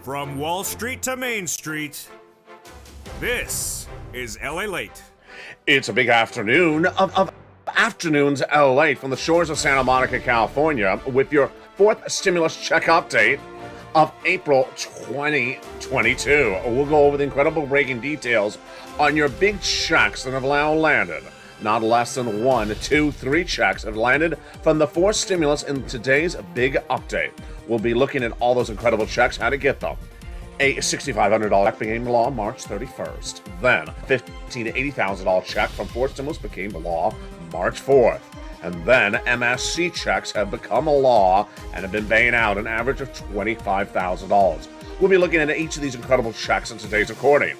From Wall Street to Main Street, this is LALATE. It's a big afternoon of afternoons LA from the shores of Santa Monica, California, with your fourth stimulus check update of April 2022. We'll go over the incredible breaking details on your big checks that have now landed. Not less than 1, 2, 3 checks have landed from the fourth stimulus in today's big update. We'll be looking at all those incredible checks, how to get them. A $6,500 check became law March 31st. Then, a $15,000 to $80,000 check from fourth stimulus became law March 4th. And then, MSC checks have become a law and have been paying out an average of $25,000. We'll be looking at each of these incredible checks in today's recording.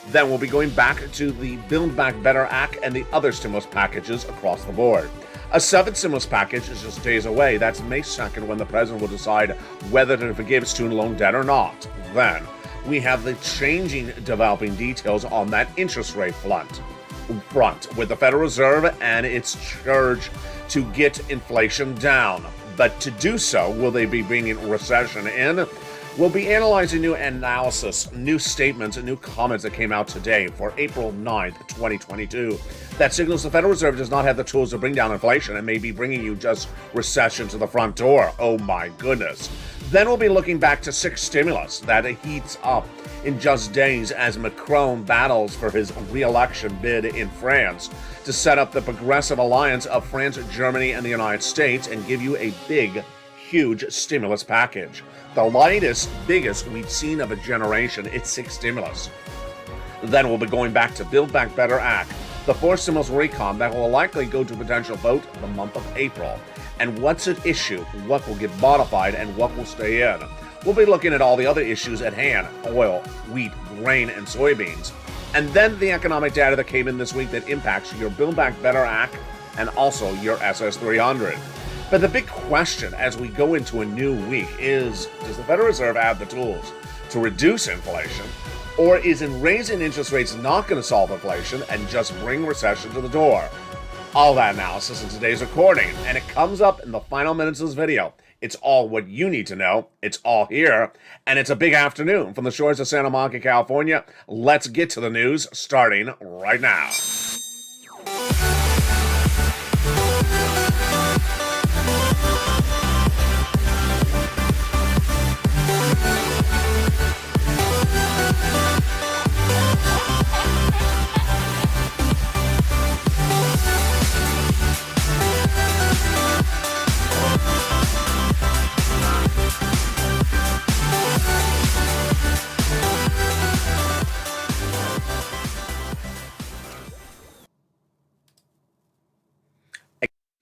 Then we'll be going back to the Build Back Better Act and the other stimulus packages across the board. A seventh stimulus package is just days away. That's May 2nd when the president will decide whether to forgive student loan debt or not. Then we have the changing developing details on that interest rate front with the Federal Reserve and its urge to get inflation down. But to do so, will they be bringing recession in? We'll be analyzing new analysis, new statements, and new comments that came out today for April 9th, 2022. That signals the Federal Reserve does not have the tools to bring down inflation and may be bringing you just recession to the front door. Oh my goodness. Then we'll be looking back to sixth stimulus that heats up in just days as Macron battles for his re-election bid in France to set up the progressive alliance of France, Germany, and the United States and give you a big, huge stimulus package. The lightest, biggest we've seen of a generation. It's sixth stimulus. Then we'll be going back to Build Back Better Act, the fourth stimulus recon that will likely go to potential vote the month of April. And what's at issue, what will get modified, and what will stay in. We'll be looking at all the other issues at hand: oil, wheat, grain, and soybeans. And then the economic data that came in this week that impacts your Build Back Better Act and also your SS300. But the big question as we go into a new week is, does the Federal Reserve have the tools to reduce inflation? Or is raising interest rates not going to solve inflation and just bring recession to the door? All that analysis in today's recording, and it comes up in the final minutes of this video. It's all what you need to know. It's all here, and it's a big afternoon from the shores of Santa Monica, California. Let's get to the news starting right now.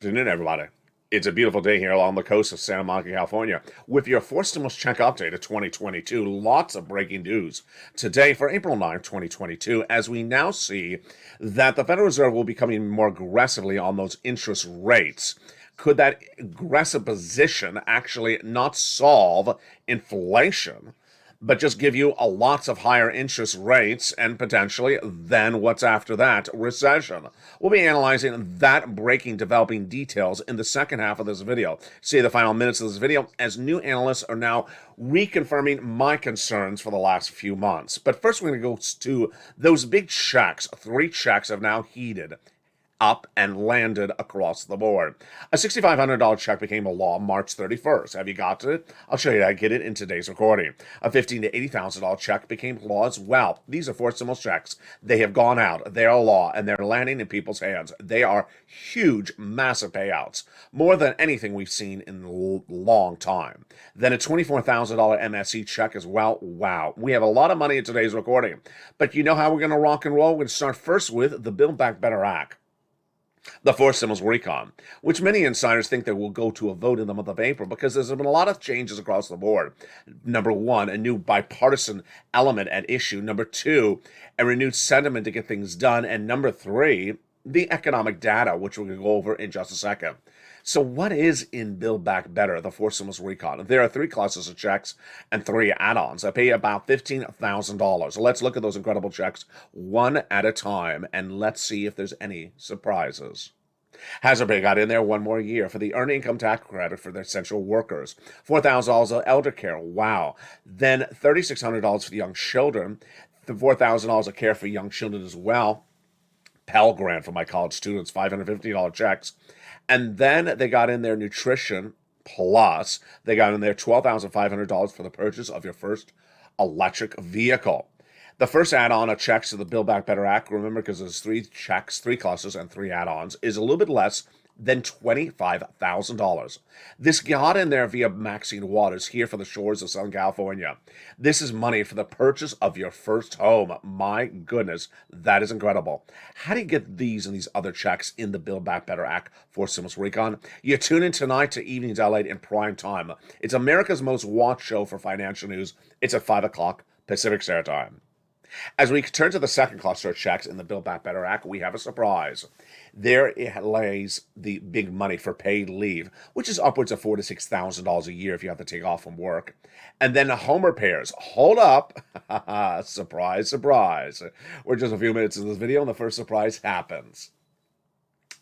Good afternoon, everybody. It's a beautiful day here along the coast of Santa Monica, California, with your fourth stimulus check update of 2022. Lots of breaking news today for April 9th, 2022, as we now see that the Federal Reserve will be coming more aggressively on those interest rates. Could that aggressive position actually not solve inflation, but just give you a lots of higher interest rates and potentially then what's after that? Recession. We'll be analyzing that breaking developing details in the second half of this video. See the final minutes of this video as new analysts are now reconfirming my concerns for the last few months. But first we're going to go to those big checks. 3 checks have now heated up and landed across the board. A $6,500 check became a law March 31st. Have you got it? I'll show you how to get it in today's recording. A $15,000 to $80,000 check became law as well. These are fourth stimulus checks. They have gone out. They are law, and they're landing in people's hands. They are huge, massive payouts. More than anything we've seen in a long time. Then a $24,000 MSC check as well. Wow. We have a lot of money in today's recording. But you know how we're going to rock and roll? We're going to start first with the Build Back Better Act. The fourth stimulus recon, which many insiders think that will go to a vote in the month of April because there's been a lot of changes across the board. Number 1, a new bipartisan element at issue. Number 2, a renewed sentiment to get things done. And number 3, the economic data, which we're going to go over in just a second. So what is in Build Back Better, the fourth stimulus recon? There are 3 classes of checks and 3 add-ons that pay about $15,000. So let's look at those incredible checks one at a time, and let's see if there's any surprises. Hazard Pay got in there one more year for the earned income tax credit for their essential workers. $4,000 of elder care. Wow. Then $3,600 for the young children. The $4,000 of care for young children as well. Pell Grant for my college students, $550 checks. And then they got in their nutrition plus. They got in there $12,500 for the purchase of your first electric vehicle. The first add-on of checks to the Build Back Better Act, remember, because there's 3 checks, 3 clusters, and 3 add-ons, is a little bit less than $25,000. This got in there via Maxine Waters here for the shores of Southern California. This is money for the purchase of your first home. My goodness, that is incredible. How do you get these and these other checks in the Build Back Better Act for Stimulus Recon? You tune in tonight to Evenings LA in prime time. It's America's most watched show for financial news. It's at 5 o'clock Pacific Standard Time. As we turn to the second cluster of checks in the Build Back Better Act, we have a surprise. There lays the big money for paid leave, which is upwards of $4,000 to $6,000 a year if you have to take off from work. And then home repairs. Hold up. Surprise, surprise. We're just a few minutes into this video and the first surprise happens.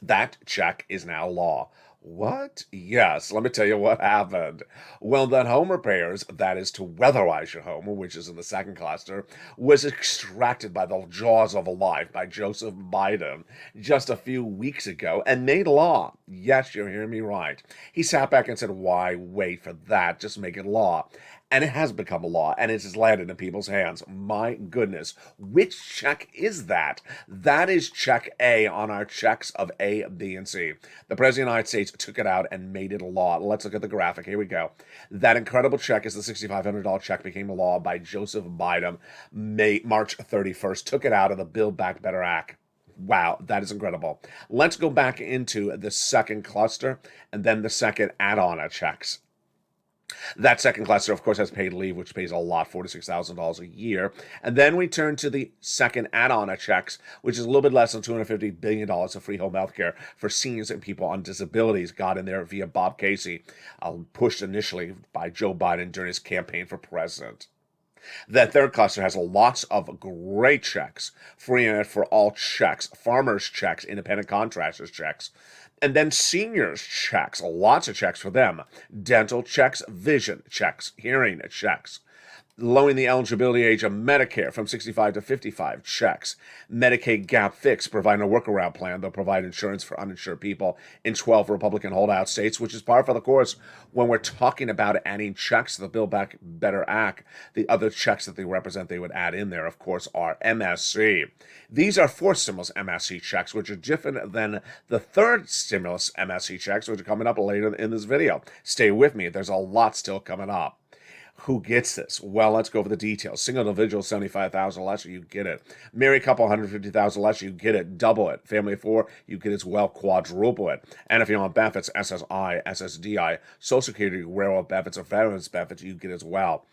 That check is now law. What? Yes, let me tell you what happened. Well, that home repairs, that is to weatherize your home, which is in the second cluster, was extracted by the jaws of life by Joseph Biden just a few weeks ago and made law. Yes, you're hearing me right. He sat back and said, why wait for that? Just make it law. And it has become a law, and it has landed in people's hands. My goodness. Which check is that? That is check A on our checks of A, B, and C. The President of the United States took it out and made it a law. Let's look at the graphic. Here we go. That incredible check is the $6,500 check became a law by Joseph Biden March 31st. Took it out of the Build Back Better Act. Wow, that is incredible. Let's go back into the second cluster and then the second add-on of checks. That second cluster, of course, has paid leave, which pays a lot, $4,000 to $6,000 a year. And then we turn to the second add-on of checks, which is a little bit less than $250 billion of free home health care for seniors and people on disabilities. Got in there via Bob Casey, pushed initially by Joe Biden during his campaign for president. That third cluster has lots of great checks, free internet for all checks, farmers checks, independent contractors checks, and then seniors checks, lots of checks for them, dental checks, vision checks, hearing checks, lowering the eligibility age of Medicare from 65 to 55 checks, Medicaid gap fix, providing a workaround plan. They'll provide insurance for uninsured people in 12 Republican holdout states, which is par for the course when we're talking about adding checks to the Build Back Better Act. The other checks that they represent, they would add in there, of course, are MSC. These are 4 stimulus MSC checks, which are different than the third stimulus MSC checks, which are coming up later in this video. Stay with me. There's a lot still coming up. Who gets this? Well, let's go over the details. Single individual, $75,000 less, you get it. Married couple, $150,000 less, you get it. Double it. Family of 4, you get it as well. Quadruple it. And if you're on benefits, SSI, SSDI, Social Security, railroad benefits, or veterans benefits, you get it as well.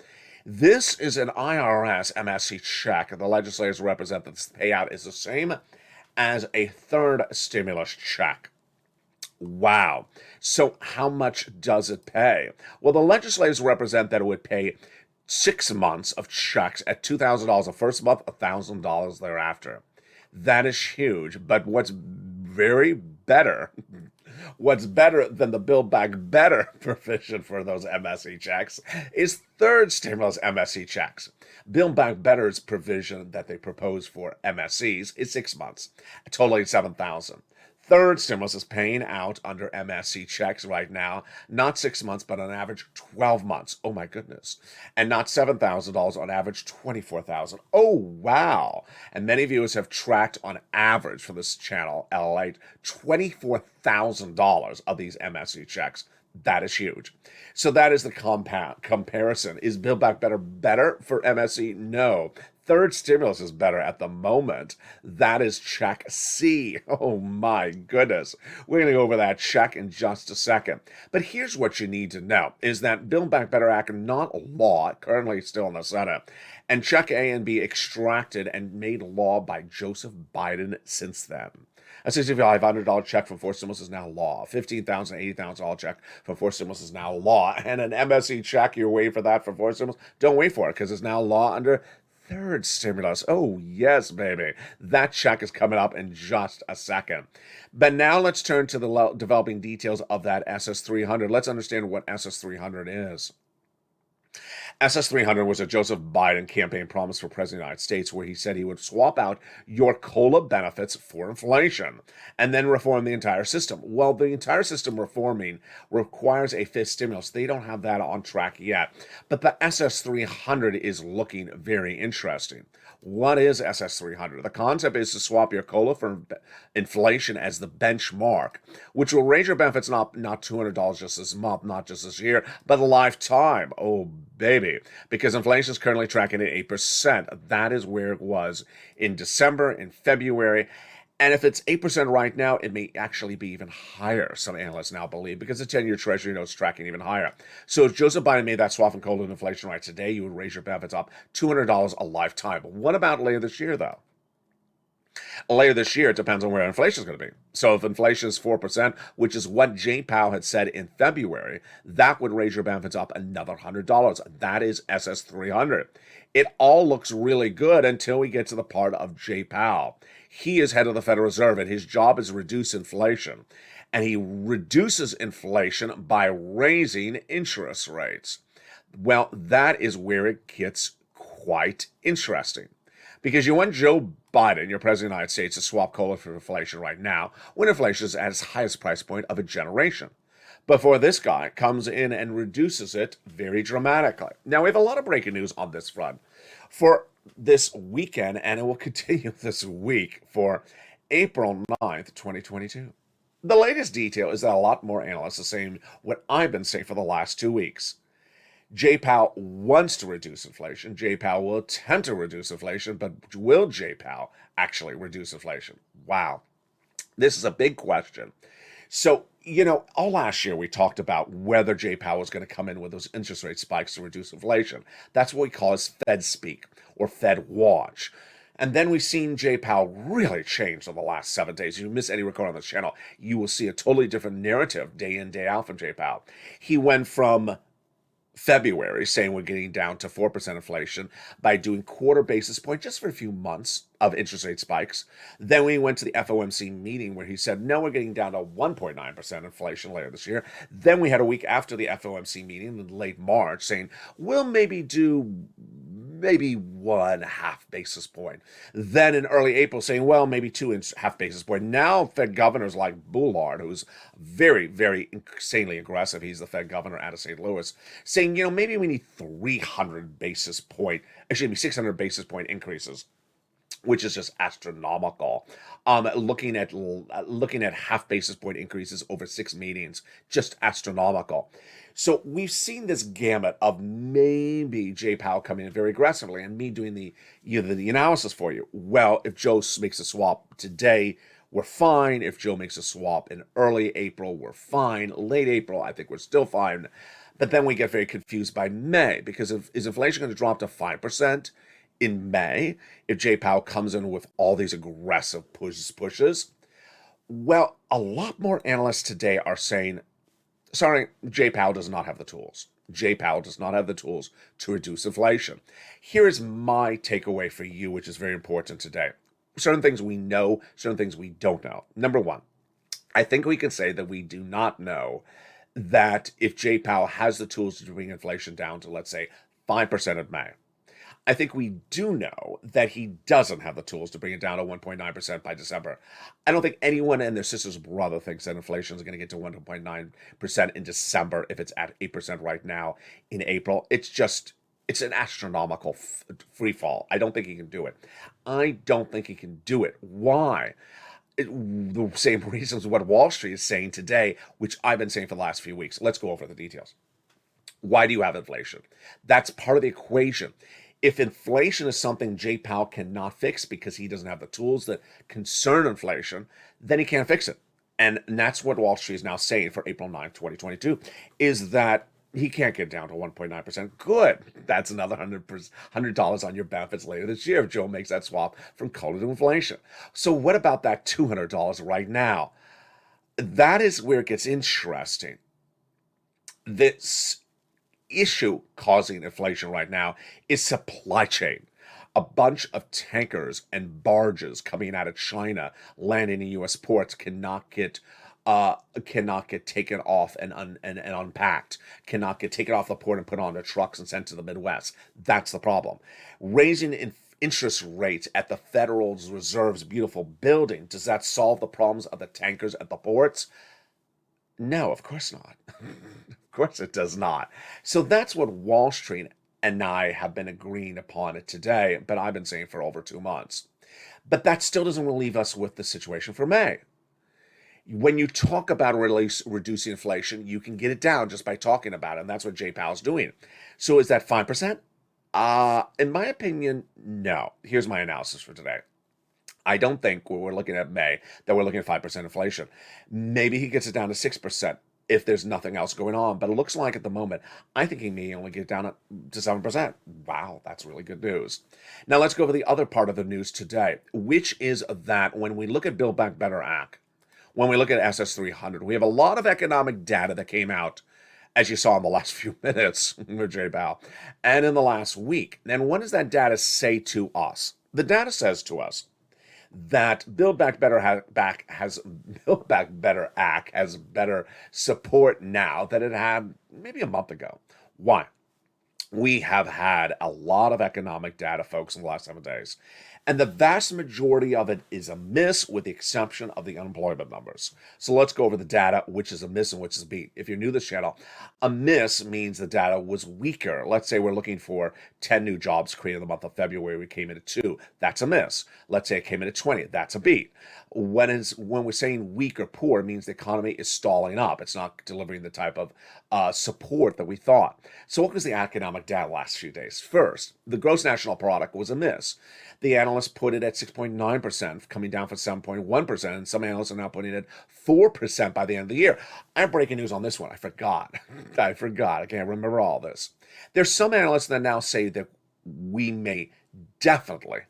This is an IRS MSC check. The legislators represent that this payout is the same as a third stimulus check. Wow. So how much does it pay? Well, the legislators represent that it would pay 6 months of checks at $2,000 the first month, $1,000 thereafter. That is huge. But what's better than the Build Back Better provision for those MSC checks is third stimulus MSC checks. Build Back Better's provision that they propose for MSCs is 6 months, totaling $7,000. Third stimulus is paying out under MSC checks right now, not 6 months, but on average 12 months. Oh my goodness. And not $7,000, on average $24,000. Oh wow. And many viewers have tracked on average for this channel, LALATE, $24,000 of these MSC checks. That is huge. So that is the comparison. Is Build Back better for MSC? No. Third stimulus is better at the moment. That is check C. Oh my goodness. We're going to go over that check in just a second. But here's what you need to know is that Build Back Better Act, not law, currently still in the Senate, and check A and B extracted and made law by Joseph Biden since then. A $6,500 check from 4 stimulus is now law. $15,000, $80,000 check from 4 stimulus is now law. And an MSC check, you're waiting for that for 4 stimulus? Don't wait for it because it's now law under third stimulus. Oh, yes, baby. That check is coming up in just a second. But now let's turn to the developing details of that SS300. Let's understand what SS300 is. SS300 was a Joseph Biden campaign promise for President of the United States where he said he would swap out your COLA benefits for inflation and then reform the entire system. Well, the entire system reforming requires a fifth stimulus. They don't have that on track yet. But the SS300 is looking very interesting. What is SS300? The concept is to swap your COLA for inflation as the benchmark, which will raise your benefits not $200 just this month, not just this year, but a lifetime. Oh, baby. Because inflation is currently tracking at 8%. That is where it was in December, in February. And if it's 8% right now, it may actually be even higher, some analysts now believe, because the 10-year Treasury note is tracking even higher. So if Joseph Biden made that swap in COLA and inflation right today, you would raise your benefits up $200 a lifetime. But what about later this year, though? Later this year, it depends on where inflation is going to be. So if inflation is 4%, which is what Jay Powell had said in February, that would raise your benefits up another $100. That is SS300. It all looks really good until we get to the part of Jay Powell. He is head of the Federal Reserve, and his job is to reduce inflation. And he reduces inflation by raising interest rates. Well, that is where it gets quite interesting. Because you want Joe Biden, your president of the United States, to swap COLA for inflation right now, when inflation is at its highest price point of a generation. Before this guy comes in and reduces it very dramatically. Now, we have a lot of breaking news on this front for this weekend, and it will continue this week for April 9th, 2022. The latest detail is that a lot more analysts are saying what I've been saying for the last 2 weeks. Jay Powell wants to reduce inflation. Jay Powell will attempt to reduce inflation, but will Jay Powell actually reduce inflation? Wow. This is a big question. So, all last year we talked about whether Jay Powell was going to come in with those interest rate spikes to reduce inflation. That's what we call as Fed speak or Fed watch. And then we've seen Jay Powell really change in the last 7 days. If you miss any recording on this channel, you will see a totally different narrative day in, day out from Jay Powell. He went from February saying we're getting down to 4% inflation by doing quarter basis point just for a few months of interest rate spikes. Then we went to the FOMC meeting where he said, no, we're getting down to 1.9% inflation later this year. Then we had a week after the FOMC meeting in late March saying, we'll maybe do 1.5 basis point. Then in early April saying, well, maybe 2.5 basis point. Now Fed governors like Bullard, who's very, very insanely aggressive. He's the Fed governor out of St. Louis, saying, maybe we need 300 basis point, actually 600 basis point increases, which is just astronomical. Looking at half basis point increases over 6 meetings, just astronomical. So we've seen this gamut of maybe Jay Powell coming in very aggressively and me doing the analysis for you. Well, if Joe makes a swap today, we're fine. If Joe makes a swap in early April, we're fine. Late April, I think we're still fine. But then we get very confused by May, because is inflation going to drop to 5% in May if Jay Powell comes in with all these aggressive pushes? Well, a lot more analysts today are saying, sorry, Jay Powell does not have the tools. Jay Powell does not have the tools to reduce inflation. Here is my takeaway for you, which is very important today. Certain things we know, certain things we don't know. Number one, I think we can say that we do not know that if Jay Powell has the tools to bring inflation down to, let's say, 5% in May. I think we do know that he doesn't have the tools to bring it down to 1.9% by December. I don't think anyone and their sister's brother thinks that inflation is going to get to 1.9% in December if it's at 8% right now in April. It's an astronomical free fall. I don't think he can do it. I don't think he can do it. Why? The same reasons what Wall Street is saying today, which I've been saying for the last few weeks. Let's go over the details. Why do you have inflation? That's part of the equation. If inflation is something Jay Powell cannot fix because he doesn't have the tools that concern inflation, then he can't fix it. And that's what Wall Street is now saying for April 9th, 2022, is that he can't get down to 1.9%. Good. That's another $100 on your benefits later this year if Joe makes that swap from COLA to inflation. So what about that $200 right now? That is where it gets interesting. This issue causing inflation right now is supply chain. a bunch of tankers and barges coming out of China, landing in U.S. ports, cannot get taken off and unpacked, cannot get taken off the port and put onto trucks and sent to the Midwest. That's the problem. Raising interest rates at the Federal Reserve's beautiful building, does that solve the problems of the tankers at the ports? No, of course not. Of course it does not. So that's what Wall Street and I have been agreeing upon it today, but I've been saying for over 2 months. But that still doesn't relieve us with the situation for May. When you talk about reducing inflation, you can get it down just by talking about it, and that's what Jay Powell's doing. So is that 5%? In my opinion, no. Here's my analysis for today. I don't think when we're looking at May that we're looking at 5% inflation. Maybe he gets it down to 6% if there's nothing else going on. But it looks like at the moment, I think he may only get it down to 7%. Wow, that's really good news. Now let's go over the other part of the news today, which is that when we look at Build Back Better Act, when we look at SS300, we have a lot of economic data that came out, as you saw in the last few minutes with Jay Powell, and in the last week. And what does that data say to us? The data says to us that Build Back Better Act has better support now than it had maybe a month ago. Why? We have had a lot of economic data, folks, in the last 7 days. And the vast majority of it is a miss, with the exception of the unemployment numbers. So let's go over the data, which is a miss and which is a beat. If you're new to this channel, a miss means the data was weaker. Let's say we're looking for 10 new jobs created in the month of February. We came in at 2. That's a miss. Let's say it came in at 20. That's a beat. When we're saying weak or poor, it means the economy is stalling up. It's not delivering the type of support that we thought. So what was the economic data last few days? First, the gross national product was a miss. The analysts put it at 6.9%, coming down from 7.1%, and some analysts are now putting it at 4% by the end of the year. I have breaking news on this one. I forgot. I can't remember all this. There's some analysts that now say that we may definitely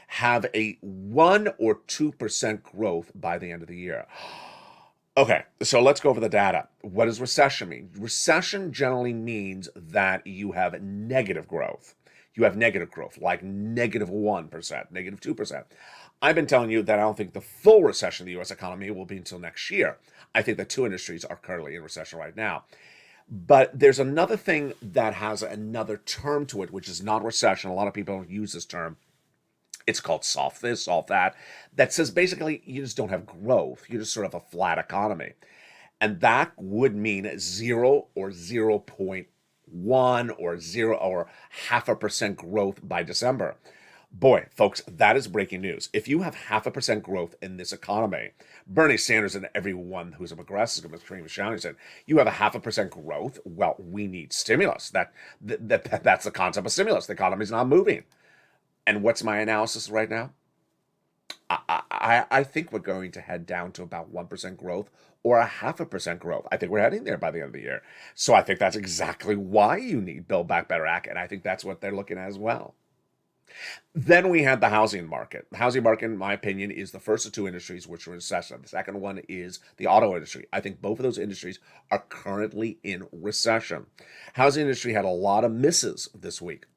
have a 1 or 2% growth by the end of the year. Okay, so let's go over the data. What does recession mean? Recession generally means that you have negative growth. You have negative growth, like -1%, -2%. I've been telling you that I don't think the full recession of the U.S. economy will be until next year. I think that 2 industries are currently in recession right now. But there's another thing that has another term to it, which is not recession. A lot of people don't use this term. It's called soft this, soft that. That says basically you just don't have growth. You're just sort of a flat economy. And that would mean 0 or 0.1 or 0 or 0.5% growth by December. Boy, folks, that is breaking news. If you have 0.5% growth in this economy, Bernie Sanders and everyone who's a progressive is going to scream and shout and said, you have a 0.5% growth? Well, we need stimulus. That's the concept of stimulus. The economy's not moving. And what's my analysis right now? I think we're going to head down to about 1% growth or a 0.5% growth. I think we're heading there by the end of the year. So I think that's exactly why you need Build Back Better Act, and I think that's what they're looking at as well. Then we had the housing market. The housing market, in my opinion, is the first of 2 industries which are in recession. The second one is the auto industry. I think both of those industries are currently in recession. Housing industry had a lot of misses this week.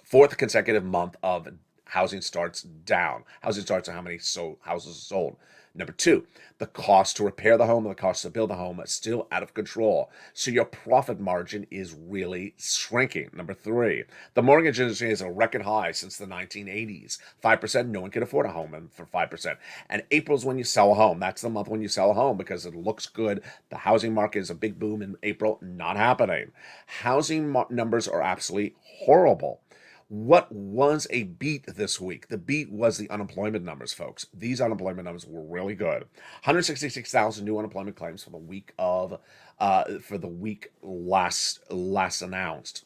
4th consecutive month of housing starts down. Housing starts are how many houses are sold. Number 2, the cost to repair the home and the cost to build the home is still out of control. So your profit margin is really shrinking. Number 3, the mortgage industry is a record high since the 1980s. 5%, no one can afford a home for 5%. And April's when you sell a home. That's the month when you sell a home because it looks good. The housing market is a big boom in April. Not happening. Housing numbers are absolutely horrible. What was a beat this week? The beat was the unemployment numbers, folks. These unemployment numbers were really good. 166,000 new unemployment claims for the week last announced.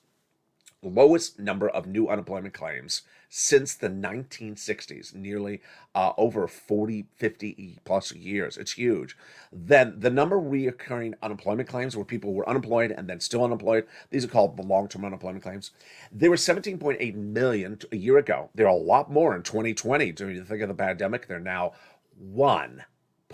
Lowest number of new unemployment claims since the 1960s, nearly over 40, 50 plus years. It's huge. Then the number of reoccurring unemployment claims where people were unemployed and then still unemployed, these are called the long-term unemployment claims. There were 17.8 million a year ago. There are a lot more in 2020. During the thick of the pandemic, they're now 1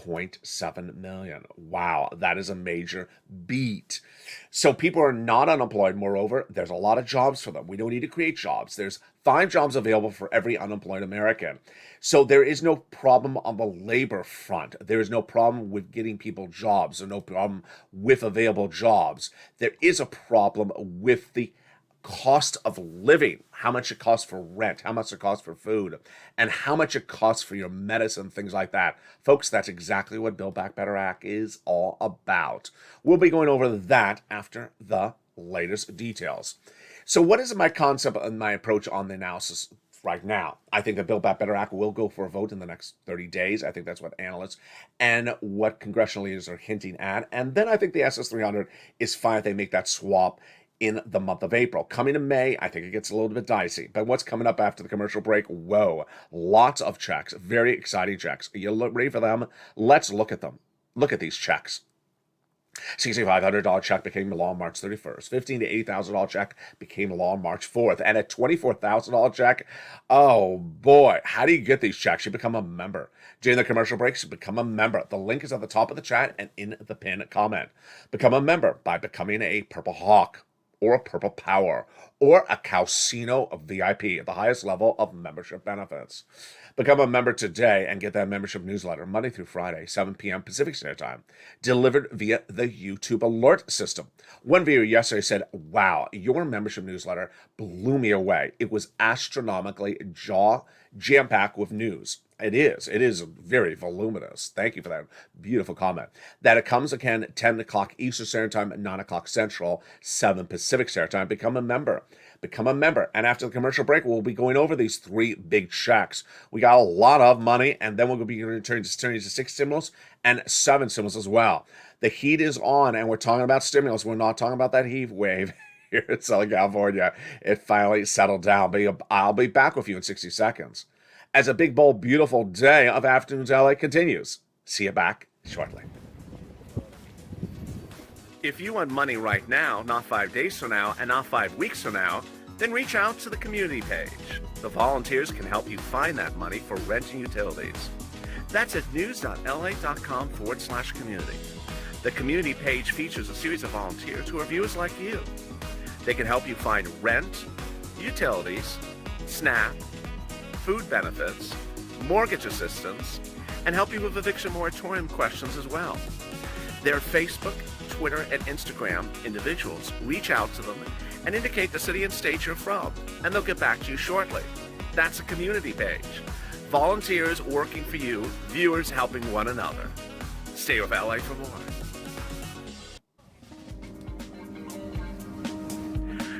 1.7 million. Wow, that is a major beat. So people are not unemployed. Moreover, there's a lot of jobs for them. We don't need to create jobs. There's 5 jobs available for every unemployed American. So there is no problem on the labor front. There is no problem with getting people jobs, or no problem with available jobs. There is a problem with the cost of living, how much it costs for rent, how much it costs for food, and how much it costs for your medicine, things like that. Folks, that's exactly what Build Back Better Act is all about. We'll be going over that after the latest details. So what is my concept and my approach on the analysis right now? I think the Build Back Better Act will go for a vote in the next 30 days. I think that's what analysts and what congressional leaders are hinting at. And then I think the SS300 is fine if they make that swap in the month of April. Coming in May, I think it gets a little bit dicey. But what's coming up after the commercial break? Whoa, lots of checks, very exciting checks. Are you ready for them? Let's look at them. Look at these checks. $6,500 check became law on March 31st. $15,000 to $80,000 check became law on March 4th. And a $24,000 check, oh boy, how do you get these checks? You become a member. During the commercial breaks, you become a member. The link is at the top of the chat and in the pinned comment. Become a member by becoming a Purple Hawk, or a Purple Power, or a Calcino VIP at the highest level of membership benefits. Become a member today and get that membership newsletter Monday through Friday, 7 p.m. Pacific Standard Time, delivered via the YouTube alert system. One viewer yesterday said, wow, your membership newsletter blew me away. It was astronomically jam-packed with news. It is very voluminous. Thank you for that beautiful comment. That it comes again 10 o'clock Eastern Standard Time, 9 o'clock Central, 7 Pacific Standard Time. Become a member. Become a member. And after the commercial break, we'll be going over these 3 big checks. We got a lot of money, and then we'll be turning to 6 stimulus and 7 stimulus as well. The heat is on, and we're talking about stimulus. We're not talking about that heat wave here in Southern California. It finally settled down. But I'll be back with you in 60 seconds. As a big, bold, beautiful day of Afternoons LA continues. See you back shortly. If you want money right now, not 5 days from now, and not 5 weeks from now, then reach out to the community page. The volunteers can help you find that money for rent and utilities. That's at news.la.com/community. The community page features a series of volunteers who are viewers like you. They can help you find rent, utilities, SNAP, food benefits, mortgage assistance, and help you with eviction moratorium questions as well. Their Facebook, Twitter, and Instagram individuals reach out to them and indicate the city and state you're from, and they'll get back to you shortly. That's a community page. Volunteers working for you, viewers helping one another. Stay with LA for more.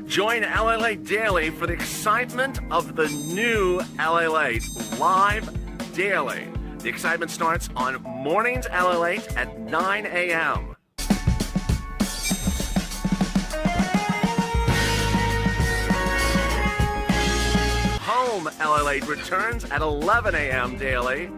Join LALATE daily for the excitement of the new LALATE live daily. The excitement starts on mornings LALATE at 9 a.m. Home LALATE returns at 11 a.m. daily.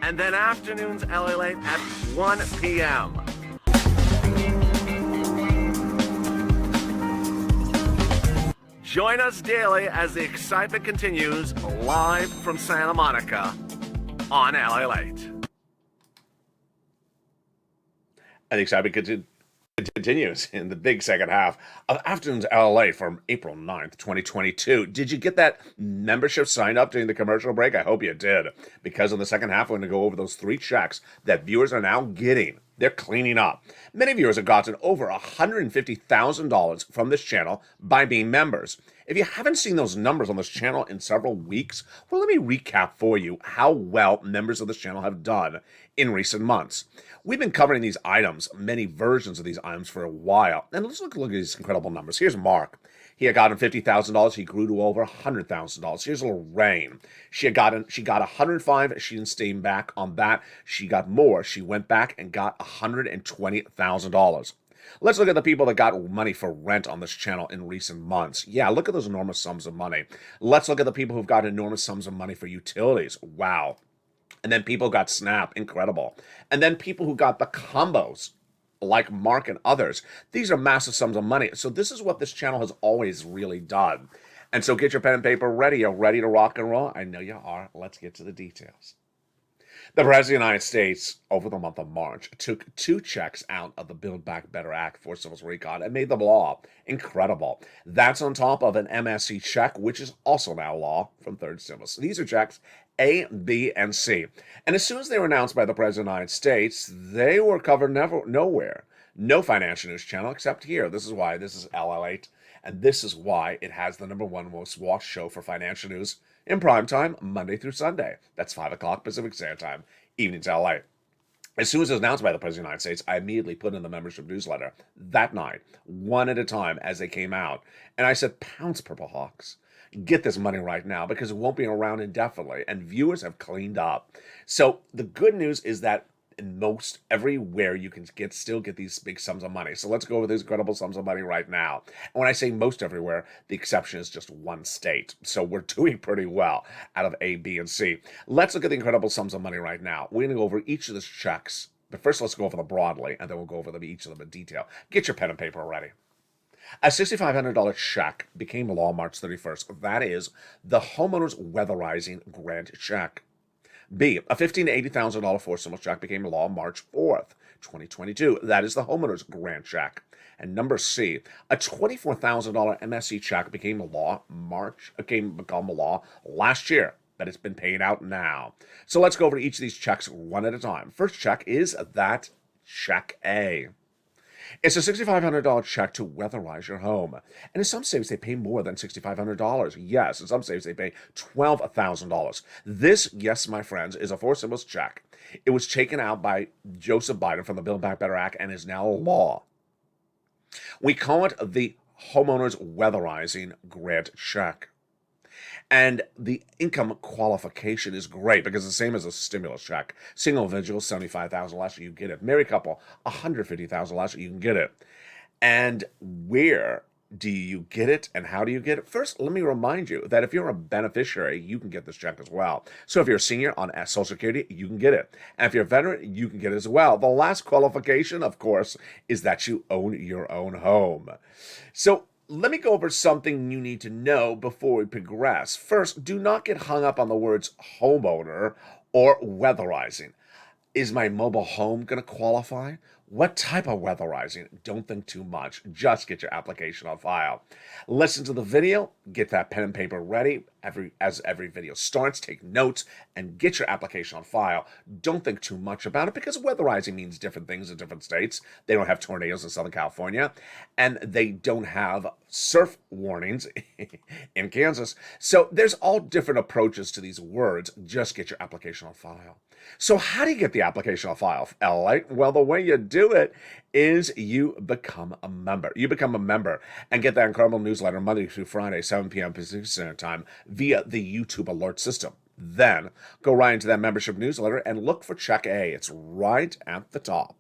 And then afternoons LALATE at 1 p.m. Join us daily as the excitement continues live from Santa Monica on LALATE. And the excitement continues in the big second half of Afternoons LALATE from April 9th, 2022. Did you get that membership signed up during the commercial break? I hope you did, because in the second half, we're going to go over those 3 checks that viewers are now getting. They're cleaning up. Many viewers have gotten over $150,000 from this channel by being members. If you haven't seen those numbers on this channel in several weeks, well, let me recap for you how well members of this channel have done in recent months. We've been covering these items, many versions of these items for a while, and let's look at these incredible numbers. Here's Mark. He had gotten $50,000. He grew to over $100,000. Here's Lorraine. She got $105,000. She didn't stay back on that. She got more. She went back and got $120,000. Let's look at the people that got money for rent on this channel in recent months. Yeah, look at those enormous sums of money. Let's look at the people who've got enormous sums of money for utilities. Wow. And then people got SNAP. Incredible. And then people who got the combos. like Mark and others. These are massive sums of money. So this is what this channel has always really done. And so get your pen and paper ready. You're ready to rock and roll? I know you are. Let's get to the details. The President of the United States, over the month of March, took 2 checks out of the Build Back Better Act for civil recon and made them law. Incredible. That's on top of an MSC check, which is also now law from third stimulus. These are checks A, B, and C. And as soon as they were announced by the President of the United States, they were covered nowhere. No financial news channel except here. This is why this is LALATE, and this is why it has the #1 most watched show for financial news in prime time, Monday through Sunday. That's 5 o'clock Pacific Standard Time, evenings LA. As soon as it was announced by the President of the United States, I immediately put in the membership newsletter that night, one at a time as they came out. And I said, pounce, Purple Hawks. Get this money right now because it won't be around indefinitely. And viewers have cleaned up. So the good news is that in most everywhere you can still get these big sums of money. So let's go over these incredible sums of money right now. And when I say most everywhere, the exception is just one state. So we're doing pretty well out of A, B, and C. Let's look at the incredible sums of money right now. We're going to go over each of these checks. But first, let's go over them broadly, and then we'll go over them, each of them in detail. Get your pen and paper ready. A $6,500 check became law March 31st. That is the homeowner's weatherizing grant check. B, a $15,000 to $80,000 forced stimulus check became law March 4th, 2022. That is the homeowner's grant check. And number C, a $24,000 MSC check became law last year, but it's been paid out now. So let's go over each of these checks one at a time. First check is that check A. It's a $6,500 check to weatherize your home. And in some states, they pay more than $6,500. Yes, in some states, they pay $12,000. This, yes, my friends, is a forced stimulus check. It was taken out by Joseph Biden from the Build Back Better Act and is now law. We call it the homeowner's weatherizing grant check. And the income qualification is great because it's the same as a stimulus check. Single individual, $75,000 less, you get it. Married couple, $150,000 less, you can get it. And where do you get it and how do you get it? First, let me remind you that if you're a beneficiary, you can get this check as well. So if you're a senior on Social Security, you can get it. And if you're a veteran, you can get it as well. The last qualification, of course, is that you own your own home. So let me go over something you need to know before we progress. First, do not get hung up on the words homeowner or weatherizing. Is my mobile home going to qualify? What type of weatherizing? Don't think too much. Just get your application on file. Listen to the video, get that pen and paper ready. As every video starts, take notes and get your application on file. Don't think too much about it because weatherizing means different things in different states. They don't have tornadoes in Southern California and they don't have surf warnings in Kansas. So there's all different approaches to these words. Just get your application on file. So how do you get the application on file, LA? Well, the way you do it is you become a member. You become a member and get that incredible newsletter Monday through Friday, 7 p.m. Pacific Standard Time via the YouTube alert system. Then go right into that membership newsletter and look for check A. It's right at the top.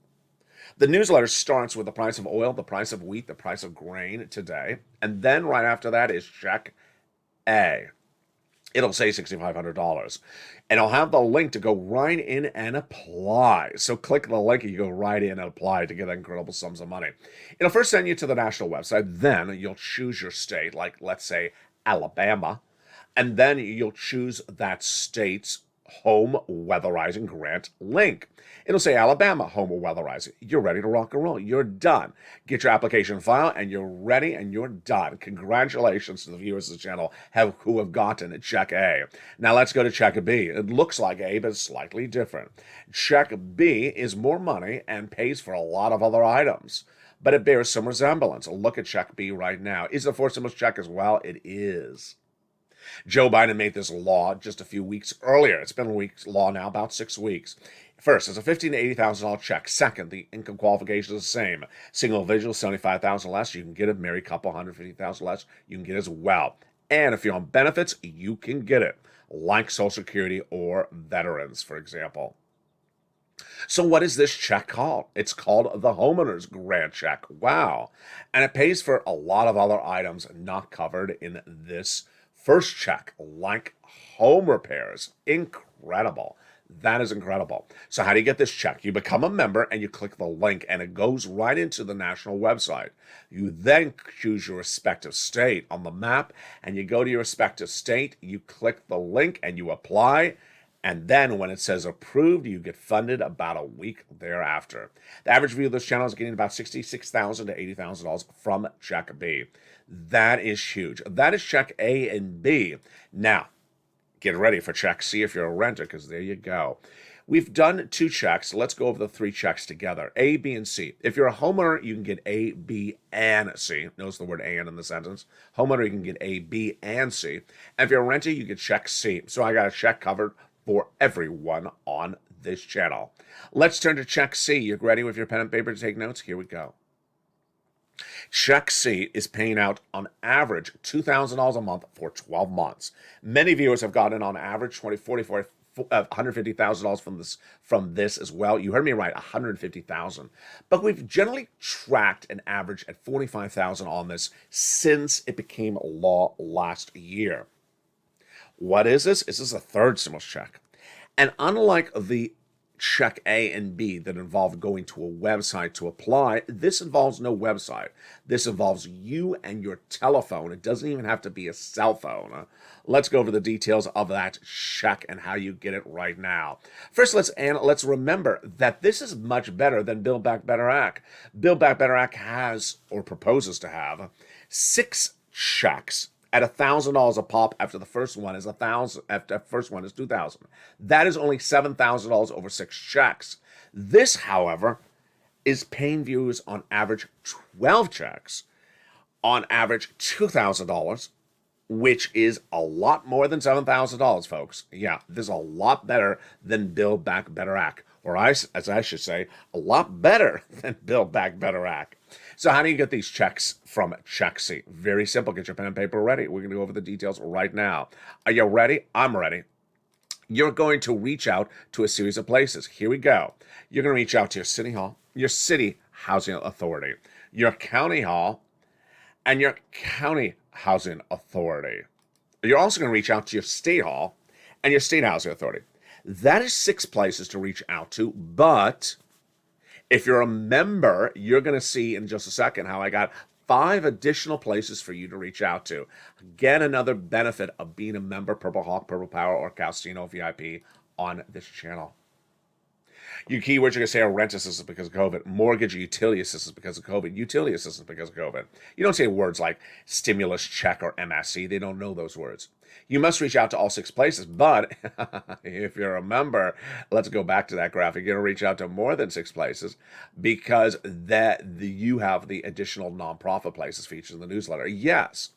The newsletter starts with the price of oil, the price of wheat, the price of grain today. And then right after that is check A. It'll say $6,500. And I'll have the link to go right in and apply. So click the link and you go right in and apply to get incredible sums of money. It'll first send you to the national website. Then you'll choose your state, like let's say Alabama. And then you'll choose that state's home weatherizing grant link. It'll say Alabama home weatherizing. You're ready to rock and roll. You're done. Get your application file and you're ready and you're done. Congratulations to the viewers of the channel who have gotten check A. Now let's go to check B. It looks like A, but it's slightly different. Check B is more money and pays for a lot of other items, but it bears some resemblance. Look at check B right now. Is it a forced stimulus check as well? It is. Joe Biden made this law just a few weeks earlier. It's been a law now, about 6 weeks. First, it's a $15,000 to $80,000 check. Second, the income qualification is the same. Single individual, $75,000 less, you can get it. Married couple, $150,000 less, you can get it as well. And if you're on benefits, you can get it, like Social Security or veterans, for example. So what is this check called? It's called the homeowner's grant check. Wow. And it pays for a lot of other items not covered in this first check, like home repairs. Incredible. That is incredible. So how do you get this check? You become a member and you click the link and it goes right into the national website. You then choose your respective state on the map and you go to your respective state, you click the link and you apply. And then when it says approved, you get funded about a week thereafter. The average view of this channel is getting about $66,000 to $80,000 from check B. That is huge. That is check A and B. Now, get ready for check C if you're a renter, because there you go. We've done 2 checks. Let's go over the 3 checks together. A, B, and C. If you're a homeowner, you can get A, B, and C. Notice the word and in the sentence. Homeowner, you can get A, B, and C. And if you're a renter, you get check C. So I got a check covered for everyone on this channel. Let's turn to check C. You're ready with your pen and paper to take notes? Here we go. Check C is paying out on average $2,000 a month for 12 months. Many viewers have gotten on average $150,000 from this as well. You heard me right, $150,000. But we've generally tracked an average at $45,000 on this since it became law last year. What is this? This is a third stimulus check. And unlike the check A and B that involve going to a website to apply, this involves no website. This involves you and your telephone. It doesn't even have to be a cell phone. Let's go over the details of that check and how you get it right now. First, let's remember that this is much better than Build Back Better Act. Build Back Better Act has, or proposes to have, 6 checks at $1,000 a pop after the first one is $2,000. That is only $7,000 over 6 checks. This, however, is paying viewers on average 12 checks, on average $2,000, which is a lot more than $7,000, folks. Yeah, this is a lot better than Build Back Better Act, or as I should say, a lot better than Build Back Better Act. So how do you get these checks from check C? Very simple. Get your pen and paper ready. We're going to go over the details right now. Are you ready? I'm ready. You're going to reach out to a series of places. Here we go. You're going to reach out to your city hall, your city housing authority, your county hall, and your county housing authority. You're also going to reach out to your state hall and your state housing authority. That is 6 places to reach out to, but if you're a member, you're going to see in just a second how I got 5 additional places for you to reach out to. Again, another benefit of being a member, Purple Hawk, Purple Power, or Calcino VIP on this channel. Your keywords you're going to say are rent assistance because of COVID, mortgage or utility assistance because of COVID, utility assistance because of COVID. You don't say words like stimulus check or MSC. They don't know those words. You must reach out to all 6 places, but if you're a member, let's go back to that graphic. You're going to reach out to more than 6 places because you have the additional nonprofit places featured in the newsletter. Yes.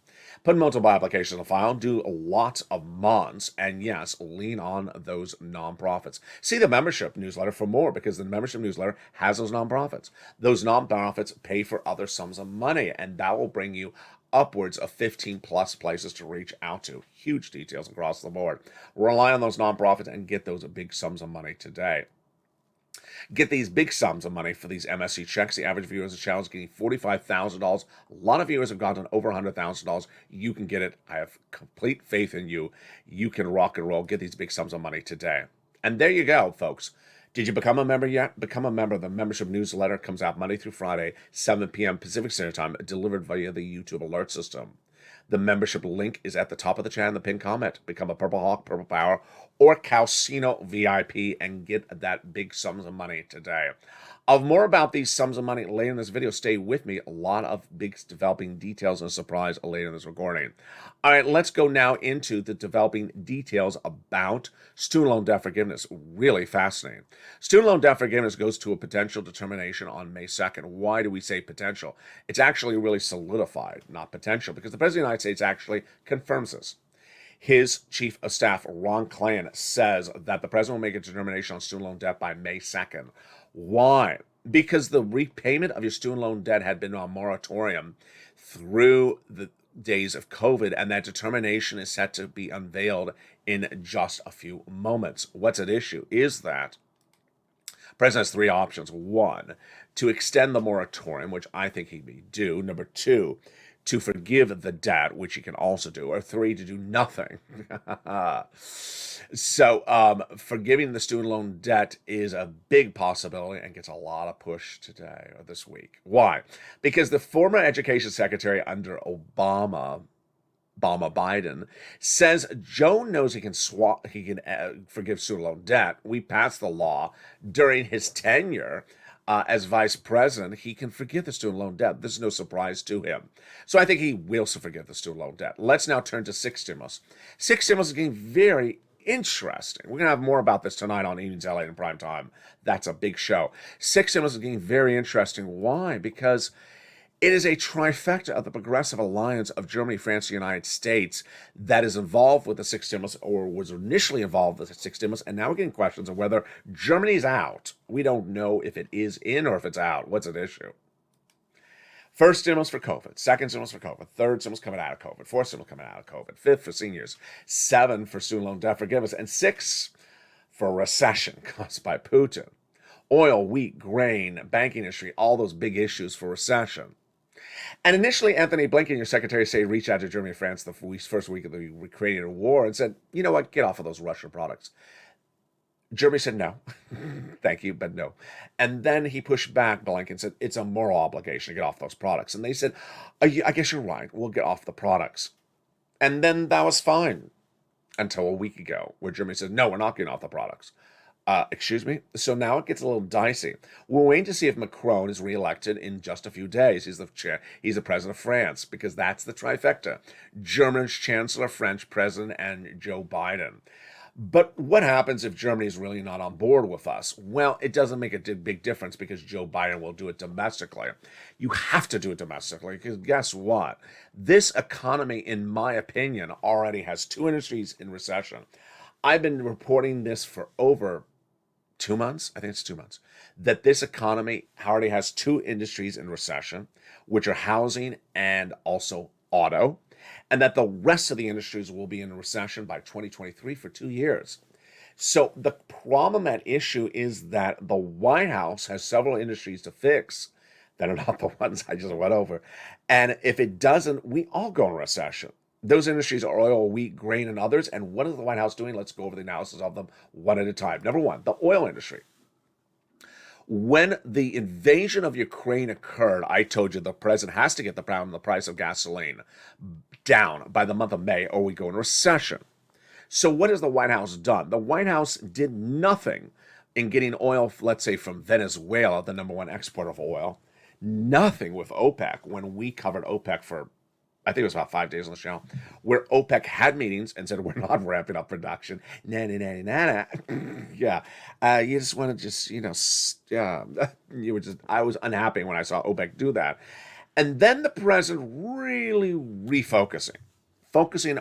Put multiple applications in the file, do lots of months, and yes, lean on those nonprofits. See the membership newsletter for more because the membership newsletter has those nonprofits. Those nonprofits pay for other sums of money, and that will bring you upwards of 15 plus places to reach out to. Huge details across the board. Rely on those nonprofits and get those big sums of money today. Get these big sums of money for these MSC checks. The average viewer of the channel is getting $45,000. A lot of viewers have gotten over $100,000. You can get it. I have complete faith in you. You can rock and roll. Get these big sums of money today. And there you go, folks. Did you become a member yet? Become a member. The membership newsletter comes out Monday through Friday, 7 p.m. Pacific Standard Time, delivered via the YouTube alert system. The membership link is at the top of the chat in the pinned comment. Become a Purple Hawk, Purple Power, or Calcino VIP and get that big sums of money today. Of more about these sums of money later in this video. Stay with me. A lot of big developing details and a surprise later in this recording. All right, let's go now into the developing details about student loan debt forgiveness. Really fascinating. Student loan debt forgiveness goes to a potential determination on May 2nd. Why do we say potential? It's actually really solidified, not potential, because the President of the United States actually confirms this. His chief of staff, Ron Klain, says that the president will make a determination on student loan debt by May 2nd. Why? Because the repayment of your student loan debt had been on moratorium through the days of COVID, and that determination is set to be unveiled in just a few moments. What's at issue is that the president has 3 options. 1, to extend the moratorium, which I think he may do. Number 2, to forgive the debt, which he can also do, or 3, to do nothing. So forgiving the student loan debt is a big possibility and gets a lot of push today or this week. Why? Because the former education secretary under Biden says Joe knows he can forgive student loan debt. We passed the law during his tenure as vice president. He can forgive the student loan debt. This is no surprise to him. So I think he will forgive the student loan debt. Let's now turn to sixth stimulus. Sixth stimulus is getting very interesting. We're going to have more about this tonight on Evenings LA in prime time. That's a big show. Sixth stimulus is getting very interesting. Why? Because it is a trifecta of the progressive alliance of Germany, France, and the United States that is involved with the sixth stimulus, or was initially involved with the sixth stimulus, and now we're getting questions of whether Germany's out. We don't know if it is in or if it's out. What's at issue? First stimulus for COVID, second stimulus for COVID, third stimulus coming out of COVID, fourth stimulus coming out of COVID, fifth for seniors, 7 for student loan debt forgiveness, and 6 for recession caused by Putin. Oil, wheat, grain, banking industry, all those big issues for recession. And initially, Anthony Blinken, your Secretary of State, reached out to Germany and France the first week of the Ukrainian war and said, you know what, get off of those Russian products. Germany said no, thank you, but no. And then he pushed back, Blinken said, it's a moral obligation to get off those products. And they said, I guess you're right, we'll get off the products. And then that was fine until a week ago, where Germany said, no, we're not getting off the products. Excuse me? So now it gets a little dicey. We're waiting to see if Macron is reelected in just a few days. He's the president of France, because that's the trifecta. German's chancellor, French president, and Joe Biden. But what happens if Germany is really not on board with us? Well, it doesn't make a big difference, because Joe Biden will do it domestically. You have to do it domestically, because guess what? This economy, in my opinion, already has 2 industries in recession. I've been reporting this for over 2 months, I think it's 2 months, that this economy already has 2 industries in recession, which are housing and also auto, and that the rest of the industries will be in a recession by 2023 for 2 years. So the problem at issue is that the White House has several industries to fix that are not the ones I just went over. And if it doesn't, we all go in recession. Those industries are oil, wheat, grain, and others. And what is the White House doing? Let's go over the analysis of them one at a time. Number one, the oil industry. When the invasion of Ukraine occurred, I told you the president has to get the price of gasoline down by the month of May, or we go in recession. So what has the White House done? The White House did nothing in getting oil, let's say, from Venezuela, the number 1 exporter of oil. Nothing with OPEC when we covered OPEC for, I think it was about 5 days on the channel, where OPEC had meetings and said, we're not ramping up production. Nah. Yeah. You just want to I was unhappy when I saw OPEC do that. And then the president really focusing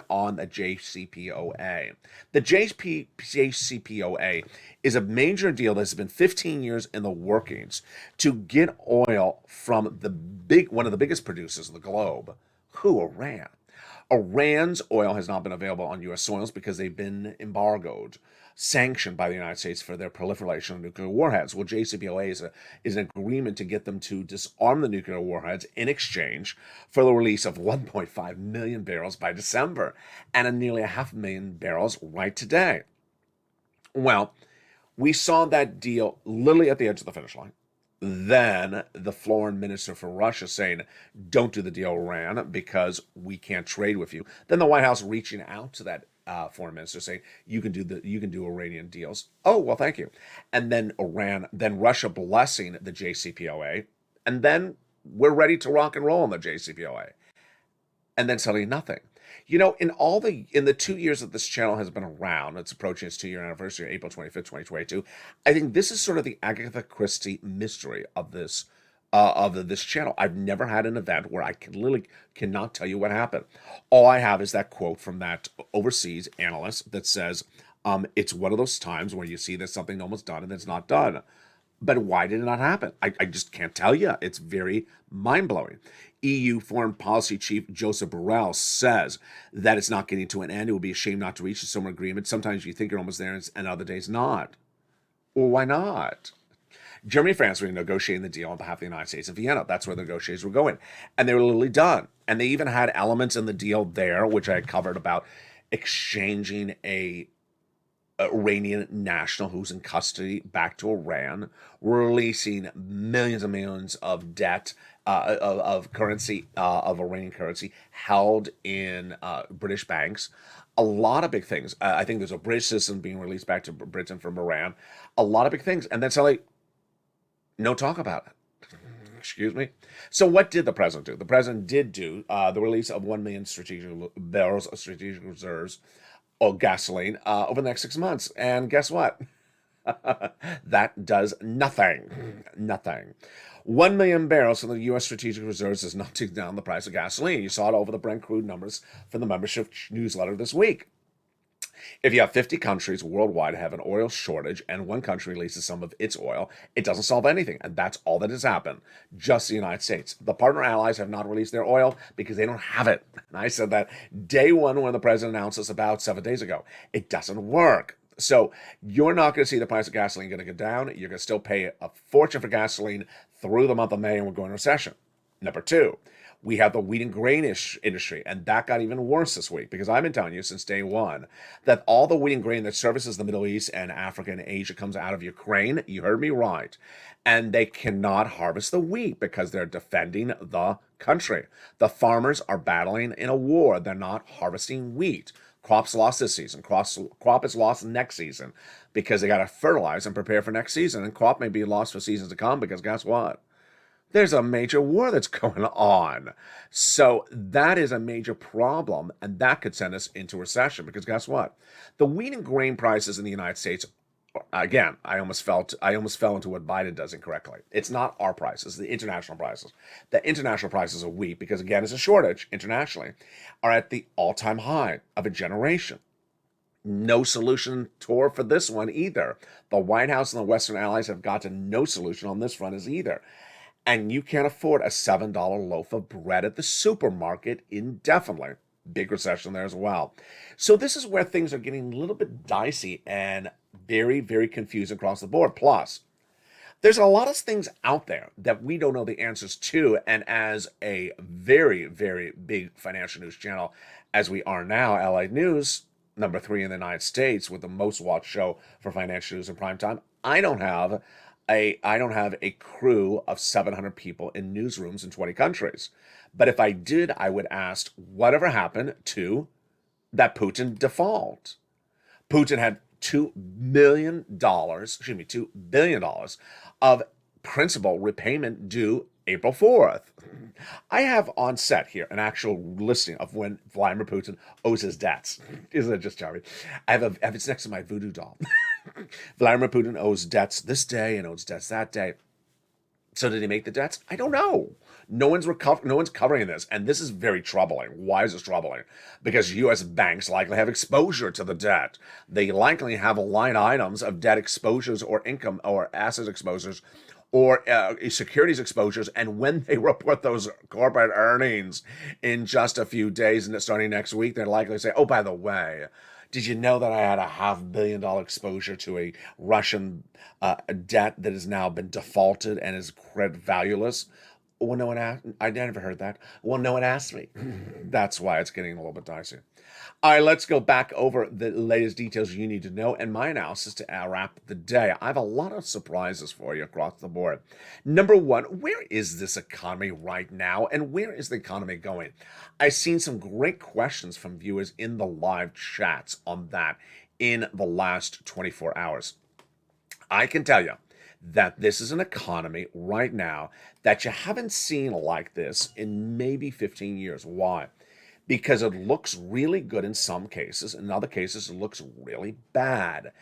on the JCPOA. The JCPOA is a major deal that's been 15 years in the workings to get oil from one of the biggest producers of the globe. Who? Iran. Iran's oil has not been available on U.S. soils because they've been embargoed, sanctioned by the United States for their proliferation of nuclear warheads. Well, JCPOA is an agreement to get them to disarm the nuclear warheads in exchange for the release of 1.5 million barrels by December and nearly 500,000 barrels right today. Well, we saw that deal literally at the edge of the finish line. Then the foreign minister for Russia saying, don't do the deal, Iran, because we can't trade with you. Then the White House reaching out to that foreign minister saying, you can do Iranian deals. Oh, well, thank you. And then Russia blessing the JCPOA. And then we're ready to rock and roll on the JCPOA. And then suddenly nothing. You know, in the 2 years that this channel has been around, it's approaching its 2-year anniversary, April 25th, 2022. I think this is sort of the Agatha Christie mystery of this channel. I've never had an event where I cannot tell you what happened. All I have is that quote from that overseas analyst that says, it's one of those times where you see that something almost done and it's not done. But why did it not happen? I just can't tell you. It's very mind-blowing. EU Foreign Policy Chief Joseph Borrell says that it's not getting to an end. It would be a shame not to reach a similar agreement. Sometimes you think you're almost there and other days not. Well, why not? Germany and France were negotiating the deal on behalf of the United States in Vienna. That's where the negotiations were going. And they were literally done. And they even had elements in the deal there, which I had covered about exchanging a Iranian national who's in custody back to Iran, releasing millions and millions of debt of currency of Iranian currency held in British banks. A lot of big things. I think there's a British citizen being released back to Britain from Iran. A lot of big things, and then suddenly, no talk about it. Excuse me. So what did the president do? The president did do the release of 1 million strategic barrels of strategic reserves of gasoline over the next 6 months. And guess what? That does nothing. Nothing. 1 million barrels from the U.S. strategic reserves does not take down the price of gasoline. You saw it over the Brent crude numbers from the membership newsletter this week. If you have 50 countries worldwide have an oil shortage and one country releases some of its oil, it doesn't solve anything. And that's all that has happened. Just the United States. The partner allies have not released their oil because they don't have it. And I said that day one when the president announced this about 7 days ago. It doesn't work. So you're not going to see the price of gasoline going to go down. You're going to still pay a fortune for gasoline through the month of May, and we're going to recession. Number two, we have the wheat and grain industry, and that got even worse this week because I've been telling you since day one that all the wheat and grain that services the Middle East and Africa and Asia comes out of Ukraine. You heard me right. And they cannot harvest the wheat because they're defending the country. The farmers are battling in a war. They're not harvesting wheat. Crop's lost this season. Crop is lost next season because they got to fertilize and prepare for next season. And crop may be lost for seasons to come because guess what? There's a major war that's going on. So that is a major problem, and that could send us into recession because guess what? The wheat and grain prices in the United States, again, I almost fell into what Biden does incorrectly. It's not our prices, the international prices. The international prices of wheat, because again, it's a shortage internationally, are at the all-time high of a generation. No solution for this one either. The White House and the Western allies have gotten no solution on this front as either. And you can't afford a $7 loaf of bread at the supermarket indefinitely. Big recession there as well. So this is where things are getting a little bit dicey and very, very confusing across the board. Plus, there's a lot of things out there that we don't know the answers to. And as a very, very big financial news channel, as we are now, LA News, number 3 in the United States with the most watched show for financial news in prime time, I don't have a crew of 700 people in newsrooms in 20 countries. But if I did, I would ask whatever happened to that Putin default. Putin had $2 billion of principal repayment due April 4th. I have on set here an actual listing of when Vladimir Putin owes his debts. Isn't it just charming? I have it's next to my voodoo doll. Vladimir Putin owes debts this day and owes debts that day. So did he make the debts? I don't know. No one's covering this, and this is very troubling. Why is this troubling? Because U.S. banks likely have exposure to the debt. They likely have line items of debt exposures or income or asset exposures or securities exposures, and when they report those corporate earnings in just a few days and starting next week, they're likely to say, oh, by the way, did you know that I had a $500 million exposure to a Russian debt that has now been defaulted and is credit valueless? Well, no one asked. I never heard that. Well, no one asked me. That's why it's getting a little bit dicey. All right, let's go back over the latest details you need to know and my analysis to wrap the day. I have a lot of surprises for you across the board. Number one, where is this economy right now and where is the economy going? I've seen some great questions from viewers in the live chats on that in the last 24 hours. I can tell you that this is an economy right now that you haven't seen like this in maybe 15 years. Why? Because it looks really good in some cases. In other cases, it looks really bad.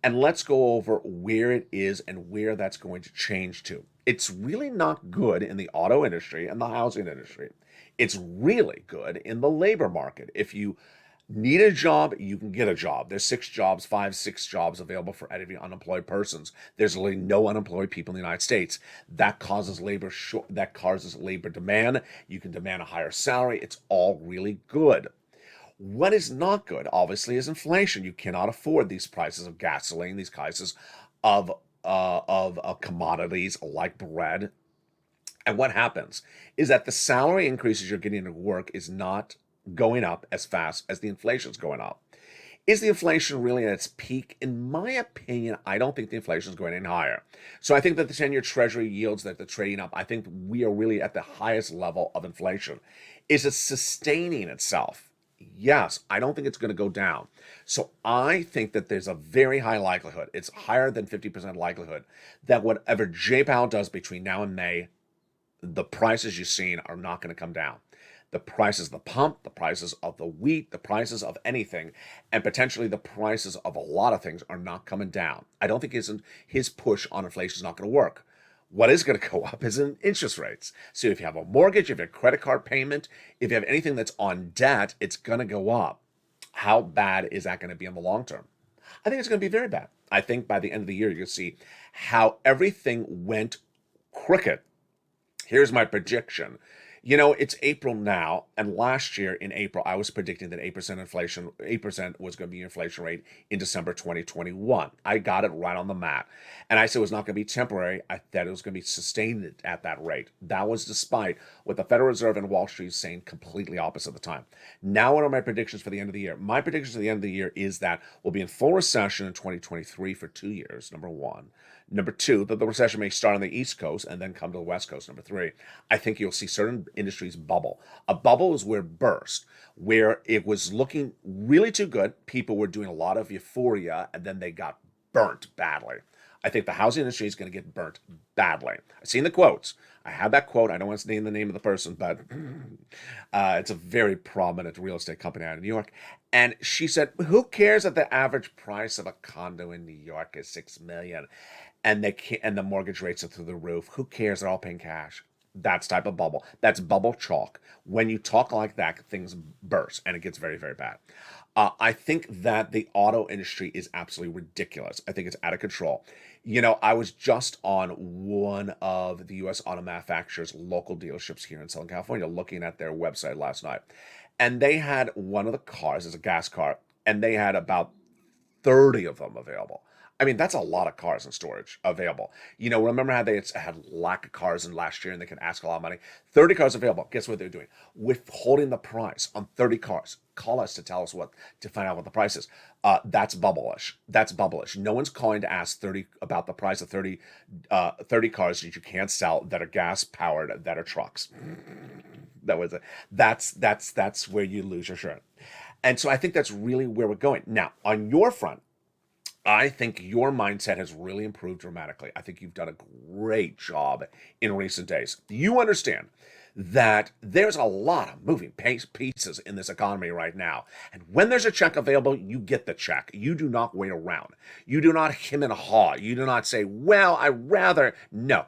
And let's go over where it is and where that's going to change to. It's really not good in the auto industry and the housing industry. It's really good in the labor market. If you need a job, you can get a job. There's 6 jobs available for every unemployed persons. There's really no unemployed people in the United States. That causes labor demand. You can demand a higher salary. It's all really good. What is not good, obviously, is inflation. You cannot afford these prices of gasoline, these prices of commodities like bread. And what happens is that the salary increases you're getting at work is not going up as fast as the inflation's going up. Is the inflation really at its peak? In my opinion, I don't think the inflation is going any higher. So I think that the 10-year Treasury yields that they're trading up, I think we are really at the highest level of inflation. Is it sustaining itself? Yes, I don't think it's going to go down. So I think that there's a very high likelihood, it's higher than 50% likelihood, that whatever Jay Powell does between now and May, the prices you've seen are not going to come down. The prices of the pump, the prices of the wheat, the prices of anything, and potentially the prices of a lot of things are not coming down. I don't think his push on inflation is not going to work. What is going to go up is in interest rates. So if you have a mortgage, if you have a credit card payment, if you have anything that's on debt, it's going to go up. How bad is that going to be in the long term? I think it's going to be very bad. I think by the end of the year, you'll see how everything went crooked. Here's my prediction. It's April now, and last year in April, I was predicting that 8% inflation, 8% was going to be inflation rate in December 2021. I got it right on the mat. And I said it was not going to be temporary. I thought it was going to be sustained at that rate. That was despite what the Federal Reserve and Wall Street is saying completely opposite at the time. Now, what are my predictions for the end of the year? My predictions for the end of the year is that we'll be in full recession in 2023 for 2 years, number one. Number two, that the recession may start on the East Coast and then come to the West Coast. Number three, I think you'll see certain industries bubble. A bubble is where it burst, where it was looking really too good. People were doing a lot of euphoria, and then they got burnt badly. I think the housing industry is going to get burnt badly. I've seen the quotes. I have that quote. I don't want to name the name of the person, but it's a very prominent real estate company out of New York. And she said, who cares that the average price of a condo in New York is $6 million? And the mortgage rates are through the roof. Who cares? They're all paying cash. That's type of bubble. That's bubble chalk. When you talk like that, things burst and it gets very, very bad. I think that the auto industry is absolutely ridiculous. I think it's out of control. I was just on one of the U.S. auto manufacturers' local dealerships here in Southern California looking at their website last night. And they had one of the cars, it's a gas car, and they had about 30 of them available. I mean, that's a lot of cars in storage available. Remember how they had lack of cars in last year and they could ask a lot of money? 30 cars available. Guess what they're doing? Withholding the price on 30 cars. Call us to find out what the price is. That's bubblish. That's bubblish. No one's calling to ask about the price of 30 cars that you can't sell that are gas powered, that are trucks. That was it. That's where you lose your shirt. And so I think that's really where we're going. Now, on your front, I think your mindset has really improved dramatically. I think you've done a great job in recent days. You understand that there's a lot of moving pieces in this economy right now. And when there's a check available, you get the check. You do not wait around. You do not hem and haw. You do not say, well, no.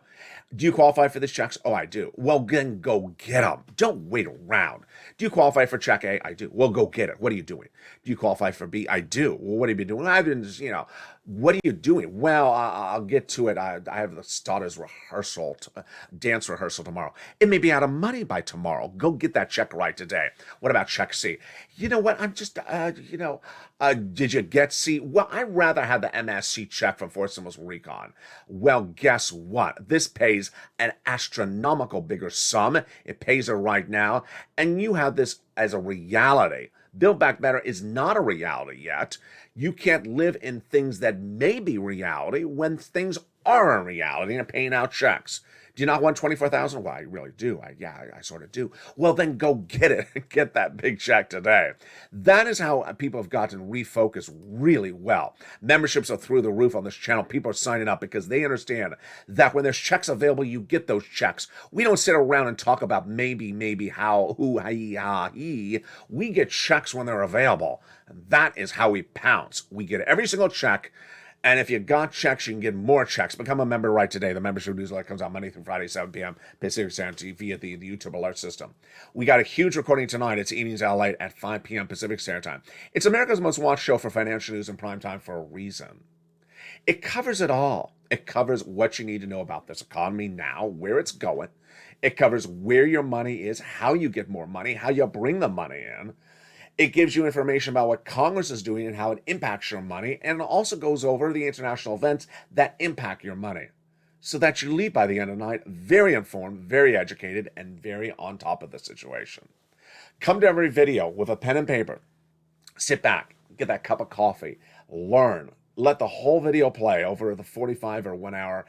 Do you qualify for these checks? Oh, I do. Well, then go get them. Don't wait around. Do you qualify for check A? I do. Well, go get it. What are you doing? Do you qualify for B? I do. Well, what have you been doing? I've been what are you doing? Well, I'll get to it. I have the daughter's dance rehearsal tomorrow. It may be out of money by tomorrow. Go get that check right today. What about check C? You know what? I'm just, did you get C? Well, I'd rather have the MSC check from Fort Simmons Recon. Well, guess what? This pays an astronomical bigger sum. It pays her right now. And you have this as a reality. Build Back Better is not a reality yet. You can't live in things that may be reality when things are a reality and paying out checks. Do you not want $24,000? Well, I really do. I sort of do. Well, then go get it. Get that big check today. That is how people have gotten refocused really well. Memberships are through the roof on this channel. People are signing up because they understand that when there's checks available, you get those checks. We don't sit around and talk about maybe, how, who, he. We get checks when they're available. And that is how we pounce. We get every single check. And if you got checks, you can get more checks. Become a member right today. The membership newsletter comes out Monday through Friday, 7 p.m. Pacific Standard Time via the YouTube alert system. We got a huge recording tonight. It's Evenings LALATE at 5 p.m. Pacific Standard Time. It's America's most watched show for financial news in prime time for a reason. It covers it all. It covers what you need to know about this economy now, where it's going. It covers where your money is, how you get more money, how you bring the money in. It gives you information about what Congress is doing and how it impacts your money, and it also goes over the international events that impact your money, so that you leave by the end of the night very informed, very educated, and very on top of the situation. Come to every video with a pen and paper. Sit back, get that cup of coffee, learn. Let the whole video play over the 45 or 1 hour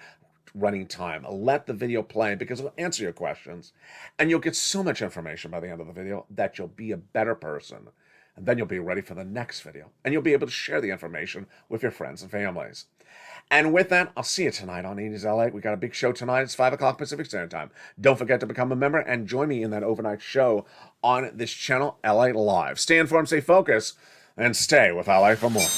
running time. Let the video play because it'll answer your questions, and you'll get so much information by the end of the video that you'll be a better person. And then you'll be ready for the next video, and you'll be able to share the information with your friends and families. And with that, I'll see you tonight on Eating's LA. We got a big show tonight. It's 5 o'clock Pacific Standard Time. Don't forget to become a member and join me in that overnight show on this channel, LA Live. Stay informed, stay focused, and stay with LA for more.